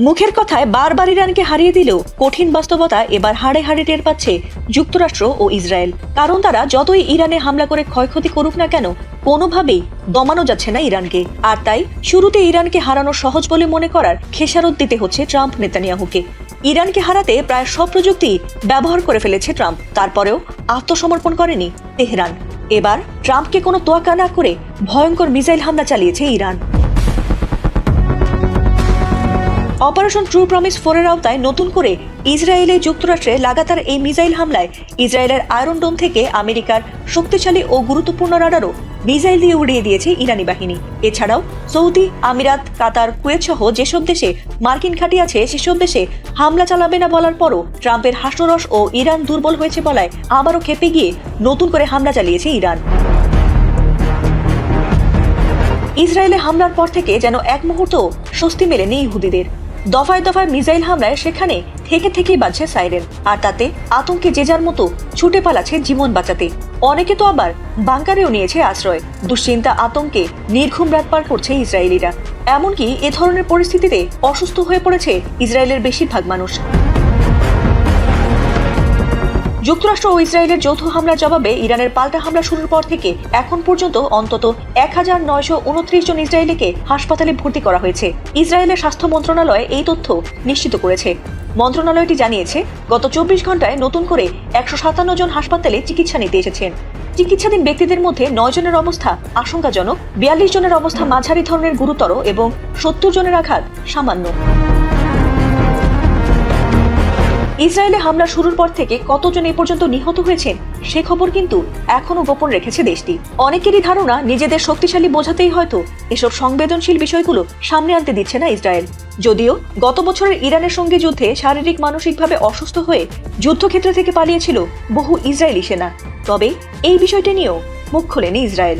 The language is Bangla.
মুখের কথায় বারবার ইরানকে হারিয়ে দিলেও কঠিন বাস্তবতা এবার হাড়ে হাড়ে টের পাচ্ছে যুক্তরাষ্ট্র ও ইসরায়েল। কারণ তারা যতই ইরানে হামলা করে ক্ষয়ক্ষতি করুক না কেন, কোনোভাবেই দমানো যাচ্ছে না ইরানকে। আর তাই শুরুতে ইরানকে হারানো সহজ বলে মনে করার খেসারত দিতে হচ্ছে ট্রাম্প নেতানিয়াহুকে। ইরানকে হারাতে প্রায় সব প্রযুক্তি ব্যবহার করে ফেলেছে ট্রাম্প, তারপরেও আত্মসমর্পণ করেনি তেহরান। এবার ট্রাম্পকে কোনো তোয়াক্কা না করে ভয়ঙ্কর মিসাইল হামলা চালিয়েছে ইরান। অপারেশন ট্রু প্রমিস 4 এর আওতায় নতুন করে ইসরায়েলে যুক্তরাষ্ট্রে লাগাতার এই মিসাইল হামলায় ইসরায়েলের আয়রন ডোম থেকে আমেরিকার শক্তিশালী ও গুরুত্বপূর্ণ রাডারও মিসাইল দিয়ে উড়িয়ে দিয়েছে ইরানি বাহিনী। এছাড়াও সৌদি, আমিরাত, কাতার, কুয়েত সহ যেসব দেশে মার্কিন ঘাঁটি আছে সেসব দেশে হামলা চালাবে না বলার পরও ট্রাম্পের হাস্যরস ও ইরান দুর্বল হয়েছে বলায় আবারও খেপে গিয়ে নতুন করে হামলা চালিয়েছে ইরান। ইসরায়েলে হামলার পর থেকে যেন এক মুহূর্ত স্বস্তি মেলেনি ইহুদিদের। দফায় দফায় মিসাইল হামলায় সেখানে থেকেই বাজছে সাইরেন, আর তাতে আতঙ্কে যে যার মতো ছুটে পালাচ্ছে জীবন বাঁচাতে। অনেকে তো আবার বাংকারেও নিয়েছে আশ্রয়। দুশ্চিন্তা, আতঙ্কে নির্ঘুম রাত পার করছে ইসরায়েলিরা। এমনকি এ ধরনের পরিস্থিতিতে অসুস্থ হয়ে পড়েছে ইসরায়েলের বেশিরভাগ মানুষ। যুক্তরাষ্ট্র ও ইসরায়েলের যৌথ হামলার জবাবে ইরানের পাল্টা হামলা শুরুর পর থেকে এখন পর্যন্ত অন্তত 1929 জন ইসরায়েলিকে হাসপাতালে ভর্তি করা হয়েছে। ইসরায়েলের স্বাস্থ্য মন্ত্রণালয় এই তথ্য নিশ্চিত করেছে। মন্ত্রণালয়টি জানিয়েছে, গত 24 ঘন্টায় নতুন করে 157 জন হাসপাতালে চিকিৎসা নিতে এসেছেন। চিকিৎসাধীন ব্যক্তিদের মধ্যে 9 জনের অবস্থা আশঙ্কাজনক, 42 জনের অবস্থা মাঝারি ধরনের গুরুতর এবং 70 জনের আঘাত সামান্য। ইসরায়েলে হামলা শুরুর পর থেকে কতজন এ পর্যন্ত নিহত হয়েছেন সে খবর কিন্তু এখনো গোপন রেখেছে দেশটি। অনেকেরই ধারণা, নিজেদের শক্তিশালী বোঝাতেই হয়তো এসব সংবেদনশীল বিষয়গুলো সামনে আনতে দিচ্ছে না ইসরায়েল। যদিও গত বছরের ইরানের সঙ্গে যুদ্ধে শারীরিক মানসিকভাবে অসুস্থ হয়ে যুদ্ধক্ষেত্র থেকে পালিয়েছিল বহু ইসরায়েলি সেনা, তবে এই বিষয়টি নিয়েও মুখ খোলেনি ইসরায়েল।